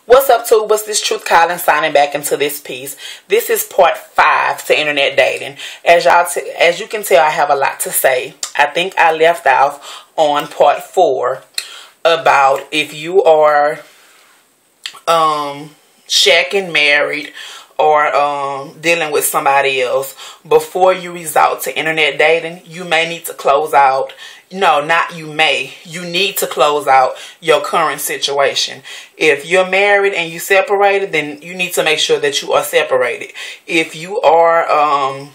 What's up, tubers? This Truth Collins signing back into this piece. This is part 5 to internet dating. As you can tell, I have a lot to say. I think I left off on part 4 about if you are shacking married or dealing with somebody else, before you resort to internet dating, you may need to close out. No, not you may. You need to close out your current situation. If you're married and you separated, then you need to make sure that you are separated. If you are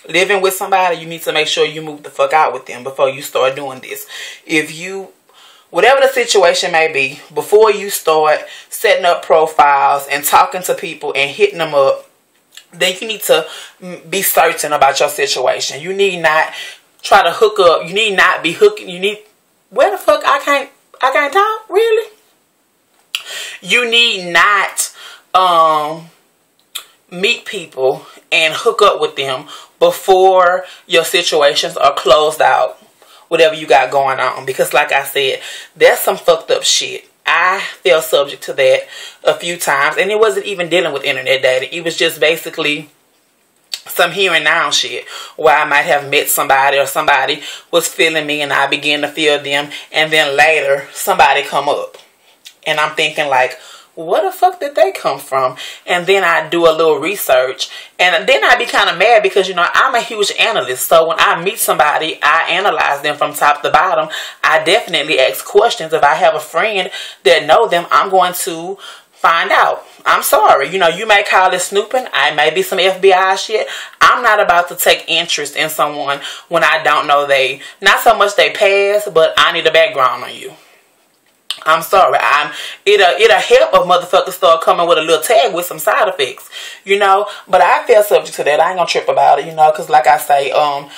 living with somebody, you need to make sure you move the fuck out with them before you start doing this. Whatever the situation may be, before you start setting up profiles and talking to people and hitting them up, then you need to be certain about your situation. You need not try to hook up. You need not be hooking. Where the fuck I can't talk? Really? You need not meet people and hook up with them before your situations are closed out. Whatever you got going on. Because like I said, that's some fucked up shit. I fell subject to that a few times. And it wasn't even dealing with internet dating. It was just basically some here and now shit. Where I might have met somebody or somebody was feeling me and I began to feel them. And then later, somebody come up. And I'm thinking like, where the fuck did they come from? And then I do a little research. And then I be kind of mad because, I'm a huge analyst. So when I meet somebody, I analyze them from top to bottom. I definitely ask questions. If I have a friend that know them, I'm going to find out. I'm sorry. You may call it snooping. I may be some FBI shit. I'm not about to take interest in someone when I don't know not so much they past, but I need a background on you. I'm sorry. It'll help a motherfucker start coming with a little tag with some side effects, But I feel subject to that. I ain't gonna trip about it, because like I say, I'm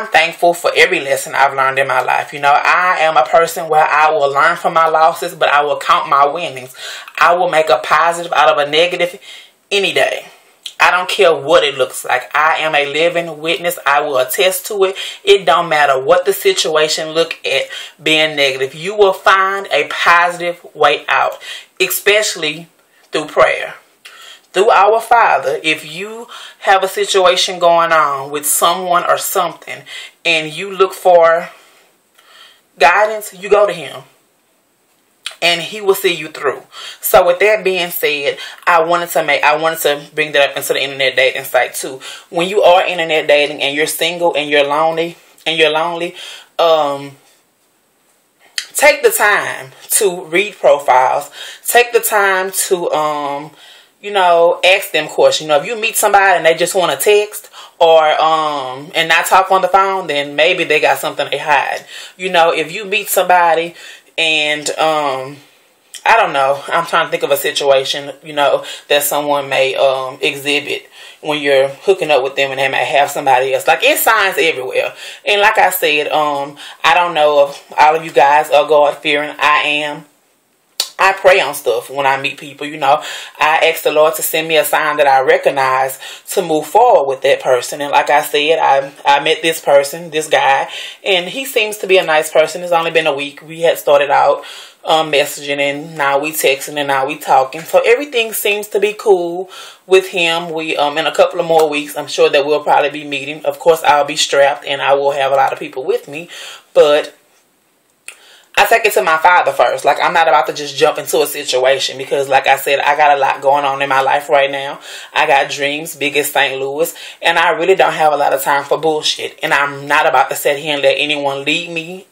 thankful for every lesson I've learned in my life. I am a person where I will learn from my losses, but I will count my winnings. I will make a positive out of a negative any day. I don't care what it looks like. I am a living witness. I will attest to it. It don't matter what the situation look at being negative. You will find a positive way out, especially through prayer. Through our Father, if you have a situation going on with someone or something and you look for guidance, you go to Him. And He will see you through. So with that being said, I wanted to bring that up into the internet dating site too. When you are internet dating and you're single and you're lonely, take the time to read profiles. Take the time to ask them questions. If you meet somebody and they just want to text or and not talk on the phone, then maybe they got something they hide. If you meet somebody and I don't know, I'm trying to think of a situation, that someone may exhibit when you're hooking up with them and they may have somebody else. Like, it's signs everywhere. And like I said, I don't know if all of you guys are God-fearing. I am. I pray on stuff when I meet people, I ask the Lord to send me a sign that I recognize to move forward with that person. And like I said, I met this person, this guy, and he seems to be a nice person. It's only been a week. We had started out messaging, and now we texting, and now we talking. So everything seems to be cool with him. We in a couple of more weeks, I'm sure that we'll probably be meeting. Of course, I'll be strapped, and I will have a lot of people with me, but I take it to my Father first. Like, I'm not about to just jump into a situation because, like I said, I got a lot going on in my life right now. I got dreams big as St. Louis, and I really don't have a lot of time for bullshit. And I'm not about to sit here and let anyone lead me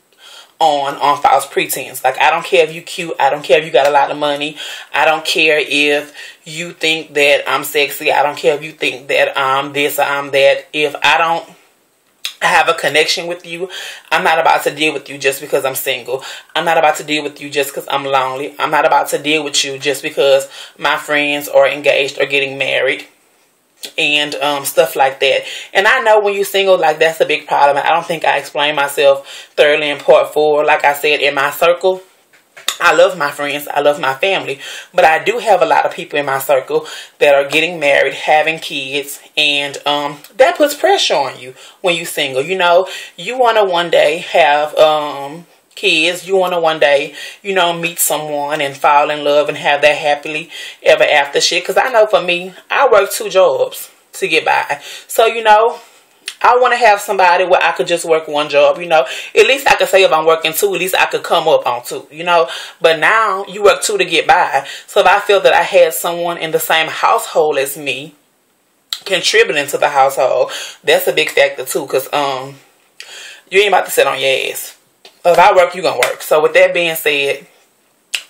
on false pretense. Like, I don't care if you cute. I don't care if you got a lot of money. I don't care if you think that I'm sexy. I don't care if you think that I'm this or I'm that. If I don't have a connection with you, I'm not about to deal with you just because I'm single. I'm not about to deal with you just because I'm lonely. I'm not about to deal with you just because my friends are engaged or getting married and stuff like that. And I know when you're single, like, that's a big problem. I don't think I explained myself thoroughly in part 4. Like I said, in my circle, I love my friends. I love my family. But I do have a lot of people in my circle that are getting married, having kids. And that puts pressure on you when you're single. You want to one day have kids. You want to one day, you know, meet someone and fall in love and have that happily ever after shit. Because I know for me, I work 2 jobs to get by. So, you know, I want to have somebody where I could just work 1 job, you know. At least I could say if I'm working 2, at least I could come up on 2, you know. But now you work 2 to get by. So if I feel that I had someone in the same household as me contributing to the household, that's a big factor too. Because you ain't about to sit on your ass. If I work, you gonna work. So with that being said,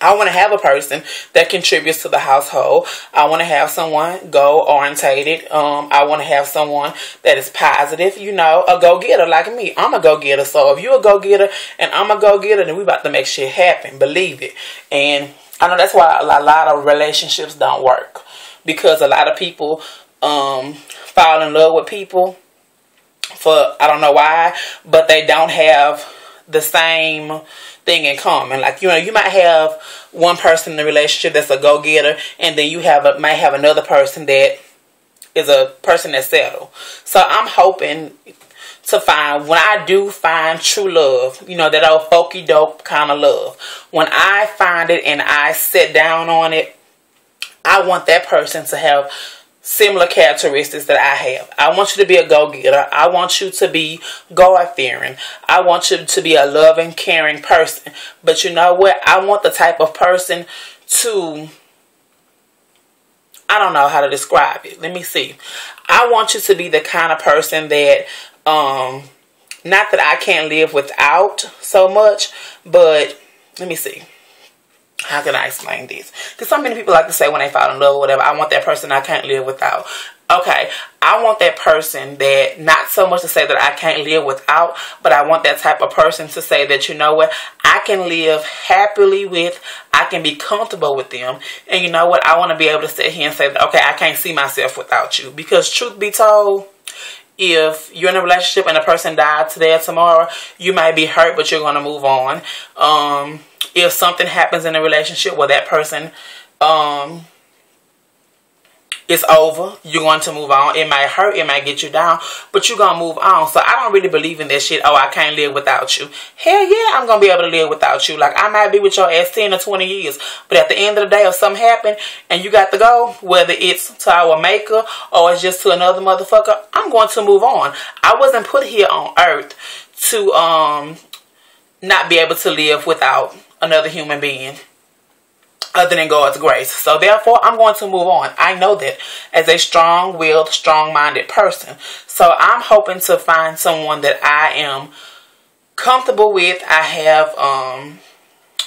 I want to have a person that contributes to the household. I want to have someone goal-orientated. I want to have someone that is positive, you know, a go-getter like me. I'm a go-getter. So if you're a go-getter and I'm a go-getter, then we about to make shit happen. Believe it. And I know that's why a lot of relationships don't work. Because a lot of people fall in love with people for, I don't know why, but they don't have the same thing in common. Like, you know, you might have one person in the relationship that's a go-getter, and then you might have another person that is a person that's settled. So I'm hoping to find, when I do find true love, you know, that old folky dope kind of love, when I find it and I sit down on it, I want that person to have similar characteristics that I have. I want you to be a go-getter. I want you to be God-fearing. I want you to be a loving, caring person. But you know what? I want the type of person to, I don't know how to describe it. Let me see. I want you to be the kind of person that, not that I can't live without so much, but let me see. How can I explain this? Because so many people like to say when they fall in love or whatever, I want that person I can't live without. Okay, I want that person that, not so much to say that I can't live without, but I want that type of person to say that, you know what, I can live happily with, I can be comfortable with them. And you know what, I want to be able to sit here and say, okay, I can't see myself without you. Because truth be told, if you're in a relationship and a person died today or tomorrow, you might be hurt, but you're going to move on. If something happens in a relationship where that person is over, you're going to move on. It might hurt, it might get you down, but you're going to move on. So I don't really believe in that shit, oh, I can't live without you. Hell yeah, I'm going to be able to live without you. Like, I might be with your ass 10 or 20 years, but at the end of the day, if something happened and you got to go, whether it's to our maker or it's just to another motherfucker, I'm going to move on. I wasn't put here on earth to not be able to live without another human being other than God's grace. So therefore, I'm going to move on. I know that as a strong-willed, strong-minded person. So I'm hoping to find someone that I am comfortable with. I have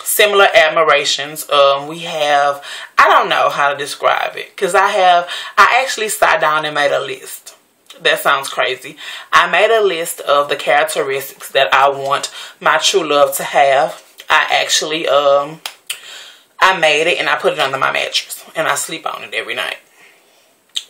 similar admirations. We have, I don't know how to describe it, because I actually sat down and made a list. That sounds crazy. I made a list of the characteristics that I want my true love to have. I actually, I made it and I put it under my mattress and I sleep on it every night,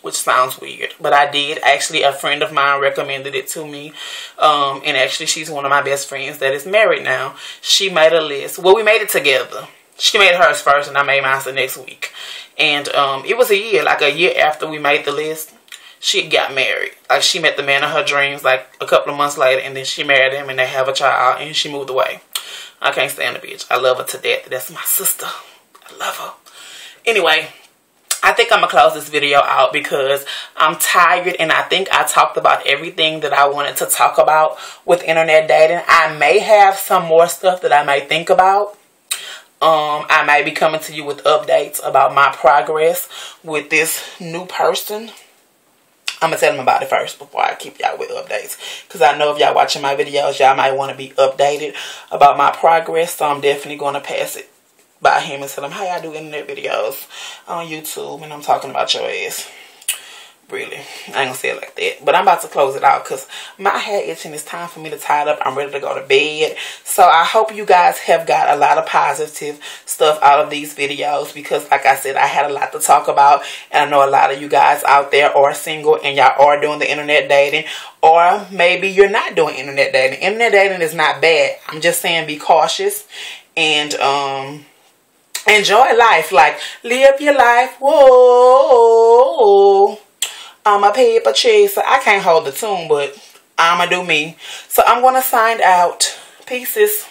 which sounds weird, but I did. Actually, a friend of mine recommended it to me, and actually she's one of my best friends that is married now. She made a list. Well, we made it together. She made hers first and I made mine the next week. And it was like a year after we made the list, she got married. Like, she met the man of her dreams like a couple of months later, and then she married him and they have a child and she moved away. I can't stand the bitch. I love her to death. That's my sister. I love her. Anyway, I think I'm going to close this video out because I'm tired and I think I talked about everything that I wanted to talk about with internet dating. I may have some more stuff that I may think about. I might be coming to you with updates about my progress with this new person. I'm going to tell them about it first before I keep y'all with updates. Because I know if y'all watching my videos, y'all might want to be updated about my progress. So I'm definitely going to pass it by him and tell him, hey, I do internet videos on YouTube. And I'm talking about your ass. Really. I ain't going to say it like that. But I'm about to close it out because my hair itching. It's time for me to tie it up. I'm ready to go to bed. So I hope you guys have got a lot of positive stuff out of these videos. Because like I said, I had a lot to talk about. And I know a lot of you guys out there are single and y'all are doing the internet dating. Or maybe you're not doing internet dating. Internet dating is not bad. I'm just saying be cautious. And enjoy life. Like, live your life. Whoa. I'm a paper chaser. I can't hold the tune, but I'ma do me. So I'm going to sign out. Pieces.